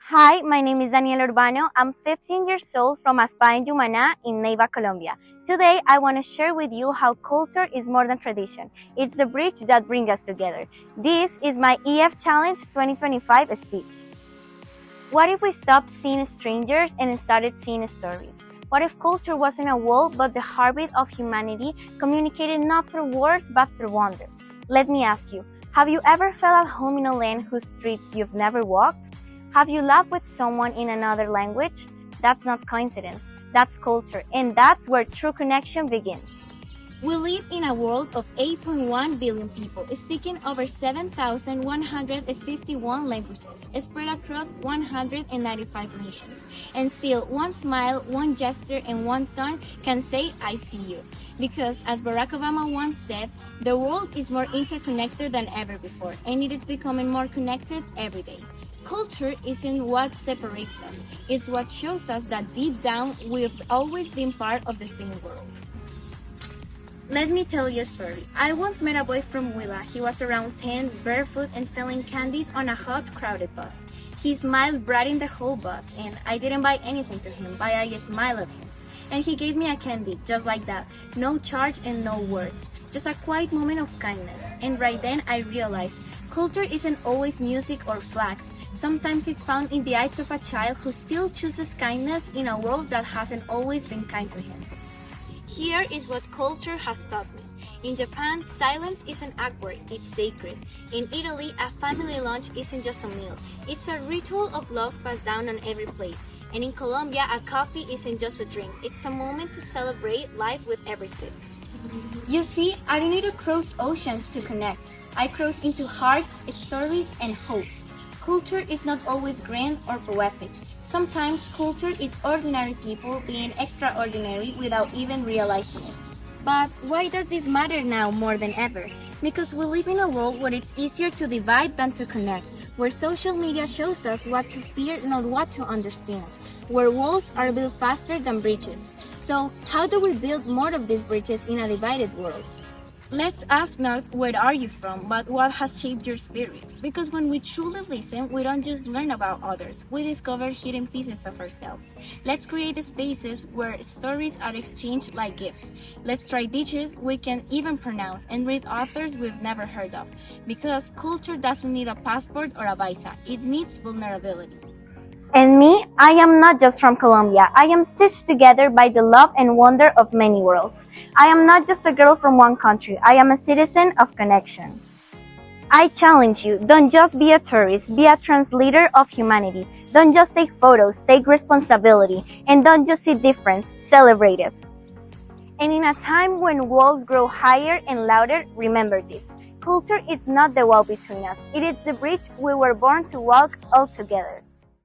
Hi, my name is Daniela Urbano. I'm 15 years old from Aspaen, Yumaná in Neiva, Colombia. Today, I want to share with you how culture is more than tradition. It's the bridge that brings us together. This is my EF Challenge 2025 speech. What if we stopped seeing strangers and started seeing stories? What if culture wasn't a wall but the heartbeat of humanity, communicated not through words but through wonder? Let me ask you, have you ever felt at home in a land whose streets you've never walked? Have you laughed with someone in another language? That's not coincidence, that's culture, and that's where true connection begins. We live in a world of 8.1 billion people, speaking over 7,151 languages, spread across 195 nations. And still, one smile, one gesture, and one song can say, "I see you." Because, as Barack Obama once said, the world is more interconnected than ever before, and it is becoming more connected every day. Culture isn't what separates us, it's what shows us that deep down we've always been part of the same world. Let me tell you a story. I once met a boy from Huila. He was around 10, barefoot and selling candies on a hot, crowded bus. He smiled brightened the whole bus, and I didn't buy anything to him, but I smiled at him. And he gave me a candy, just like that. No charge and no words. Just a quiet moment of kindness. And right then I realized, culture isn't always music or flags. Sometimes it's found in the eyes of a child who still chooses kindness in a world that hasn't always been kind to him. Here is what culture has taught me. In Japan, silence isn't awkward, it's sacred. In Italy, a family lunch isn't just a meal, it's a ritual of love passed down on every plate. And in Colombia, a coffee isn't just a drink, it's a moment to celebrate life with every sip. You see, I don't need to cross oceans to connect. I cross into hearts, stories, and hopes. Culture is not always grand or poetic. Sometimes culture is ordinary people being extraordinary without even realizing it. But why does this matter now more than ever? Because we live in a world where it's easier to divide than to connect, where social media shows us what to fear, not what to understand, where walls are built faster than bridges. So, how do we build more of these bridges in a divided world? Let's ask not where are you from, but what has shaped your spirit. Because when we truly listen, we don't just learn about others, we discover hidden pieces of ourselves. Let's create spaces where stories are exchanged like gifts. Let's try dishes we can even pronounce and read authors we've never heard of. Because culture doesn't need a passport or a visa, it needs vulnerability. And me, I am not just from Colombia. I am stitched together by the love and wonder of many worlds. I am not just a girl from one country. I am a citizen of connection. I challenge you, don't just be a tourist, be a translator of humanity. Don't just take photos, take responsibility. And don't just see difference, celebrate it. And in a time when walls grow higher and louder, remember this. Culture is not the wall between us. It is the bridge we were born to walk all together.